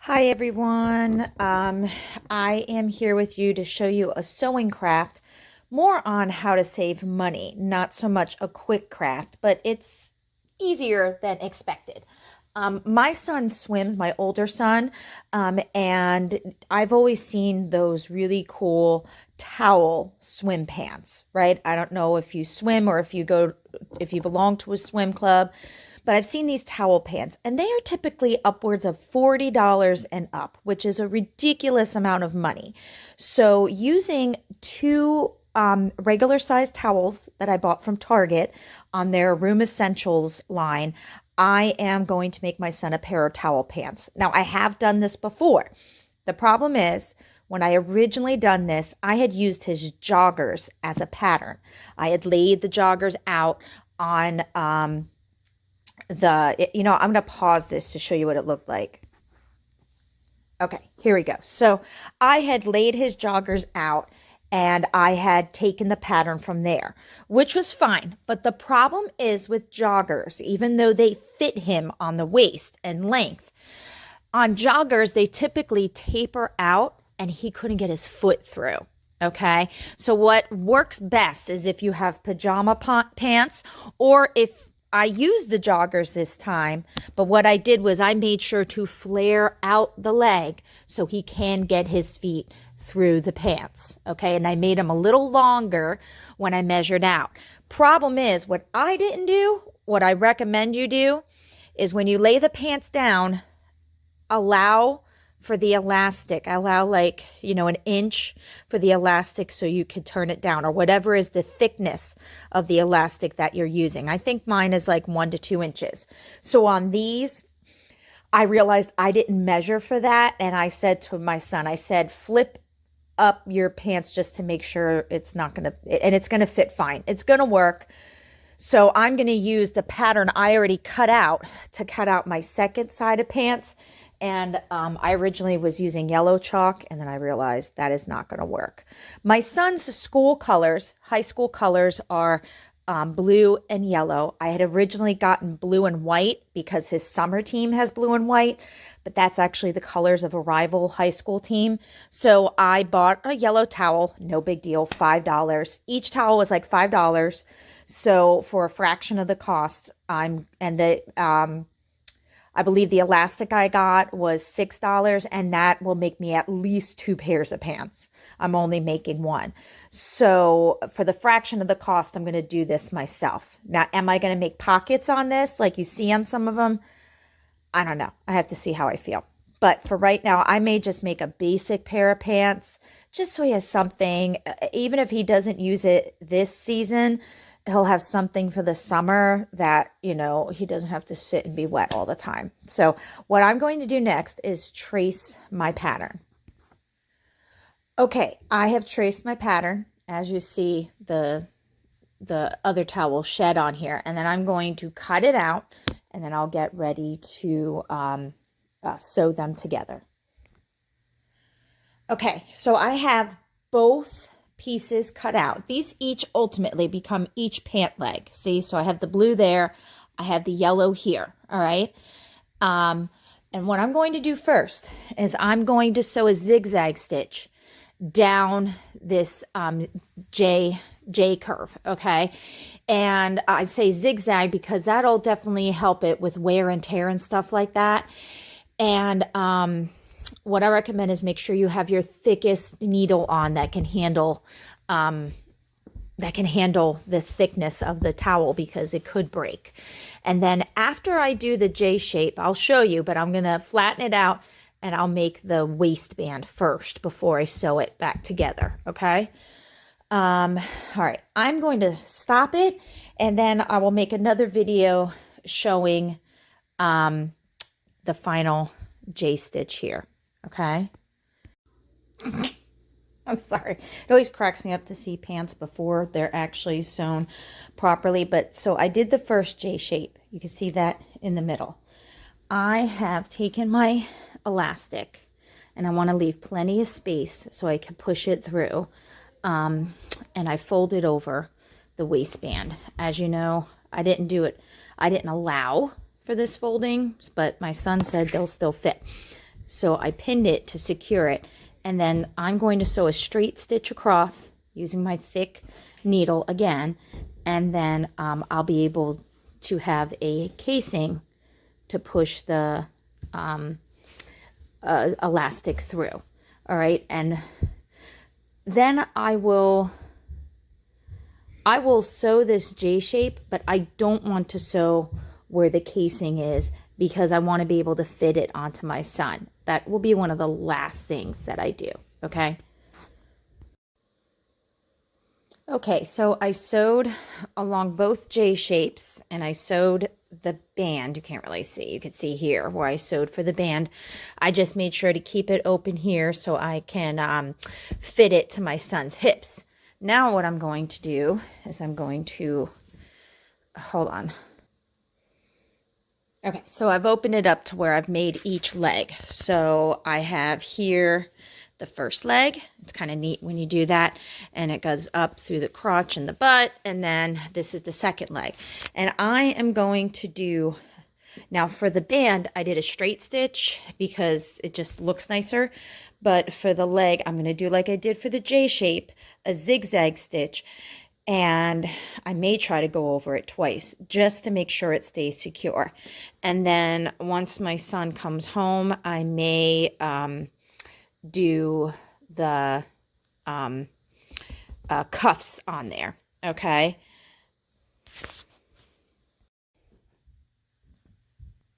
Hi everyone. I am here with you to show you a sewing craft, more on how to save money, not so much a quick craft, but it's easier than expected. My son swims, my older son, and I've always seen those really cool towel swim pants, right? I don't know if you swim or if you belong to a swim club, but I've seen these towel pants, and they are typically upwards of $40 and up, which is a ridiculous amount of money. So using two regular sized towels that I bought from Target on their Room Essentials line, I am going to make my son a pair of towel pants. Now, I have done this before. The problem is, when I originally done this, I had used his joggers as a pattern. I had laid the joggers out on I'm going to pause this to show you what it looked like. Okay, here we go. So I had laid his joggers out and I had taken the pattern from there, which was fine. But the problem is with joggers, even though they fit him on the waist and length, on joggers, they typically taper out and he couldn't get his foot through. Okay, so what works best is if you have pajama pants, or if I used the joggers this time, but what I did was I made sure to flare out the leg so he can get his feet through the pants. Okay, and I made them a little longer when I measured out. Problem is, what I didn't do, what I recommend you do, is when you lay the pants down, allow for the elastic. Allow an inch for the elastic so you could turn it down, or whatever is the thickness of the elastic that you're using. I think mine is like 1 to 2 inches. So on these, I realized I didn't measure for that. And I said to my son, I said, flip up your pants just to make sure it's not going to, and it's going to fit fine. It's going to work. So I'm going to use the pattern I already cut out to cut out my second side of pants. And I originally was using yellow chalk, and then I realized that is not going to work. My son's school colors, high school colors, are blue and yellow. I had originally gotten blue and white because his summer team has blue and white, but that's actually the colors of a rival high school team. So I bought a yellow towel, no big deal, $5. Each towel was like $5. So for a fraction of the cost, I believe the elastic I got was $6, and that will make me at least 2 pairs of pants. I'm only making one. So for the fraction of the cost, I'm going to do this myself. Now, am I going to make pockets on this like you see on some of them? I don't know. I have to see how I feel. But for right now, I may just make a basic pair of pants just so he has something. Even if he doesn't use it this season, he'll have something for the summer that, he doesn't have to sit and be wet all the time. So what I'm going to do next is trace my pattern. Okay, I have traced my pattern. As you see, the other towel shed on here. And then I'm going to cut it out, and then I'll get ready to sew them together. Okay, so I have both pieces cut out. These each ultimately become each pant leg. See, so I have the blue there, I have the yellow here. All right. And what I'm going to do first is I'm going to sew a zigzag stitch down this J curve. Okay. And I say zigzag because that'll definitely help it with wear and tear and stuff like that. And what I recommend is make sure you have your thickest needle on that can handle the thickness of the towel, because it could break. And then after I do the J shape, I'll show you, but I'm going to flatten it out and I'll make the waistband first before I sew it back together. Okay. All right. I'm going to stop it, and then I will make another video showing the final J stitch here. Okay. I'm sorry. It always cracks me up to see pants before they're actually sewn properly. But so I did the first J shape. You can see that in the middle. I have taken my elastic, and I want to leave plenty of space so I can push it through. And I folded over the waistband. As you know, I didn't allow for this folding, but my son said they'll still fit. So I pinned it to secure it. And then I'm going to sew a straight stitch across using my thick needle again. And then I'll be able to have a casing to push the elastic through. All right. And then I will sew this J shape, but I don't want to sew where the casing is because I want to be able to fit it onto my son. That will be one of the last things that I do, okay? Okay, so I sewed along both J shapes and I sewed the band. You can't really see. You can see here where I sewed for the band. I just made sure to keep it open here so I can fit it to my son's hips. Now what I'm going to do is I'm going to, hold on. Okay, so I've opened it up to where I've made each leg. So I have here the first leg. It's kind of neat when you do that. And it goes up through the crotch and the butt. And then this is the second leg. And I am going to do, now for the band, I did a straight stitch because it just looks nicer. But for the leg, I'm going to do like I did for the J shape, a zigzag stitch. And I may try to go over it twice just to make sure it stays secure. And then once my son comes home, I may do the cuffs on there, okay?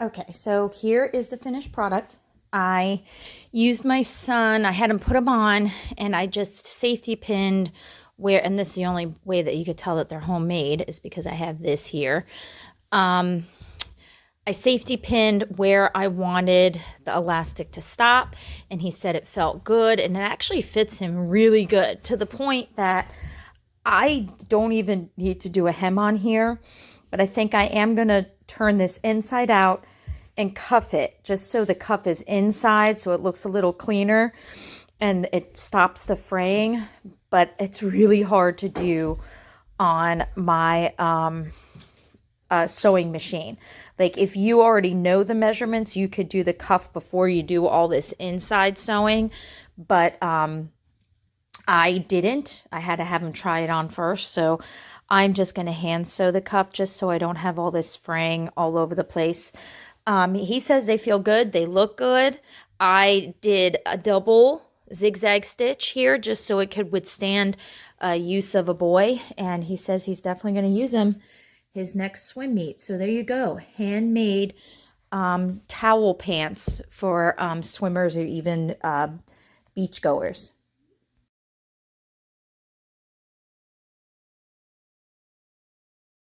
Okay, so here is the finished product. I used my son, I had him put them on, and I just safety pinned where, and this is the only way that you could tell that they're homemade is because I have this here. I safety pinned where I wanted the elastic to stop, and he said it felt good, and it actually fits him really good to the point that I don't even need to do a hem on here, but I think I am going to turn this inside out and cuff it just so the cuff is inside so it looks a little cleaner and it stops the fraying. But it's really hard to do on my sewing machine. Like if you already know the measurements, you could do the cuff before you do all this inside sewing. But I didn't. I had to have him try it on first. So I'm just going to hand sew the cuff just so I don't have all this fraying all over the place. He says they feel good. They look good. I did a double zigzag stitch here just so it could withstand use of a boy, and he says he's definitely going to use them his next swim meet. So there you go, handmade towel pants for swimmers or even beach goers.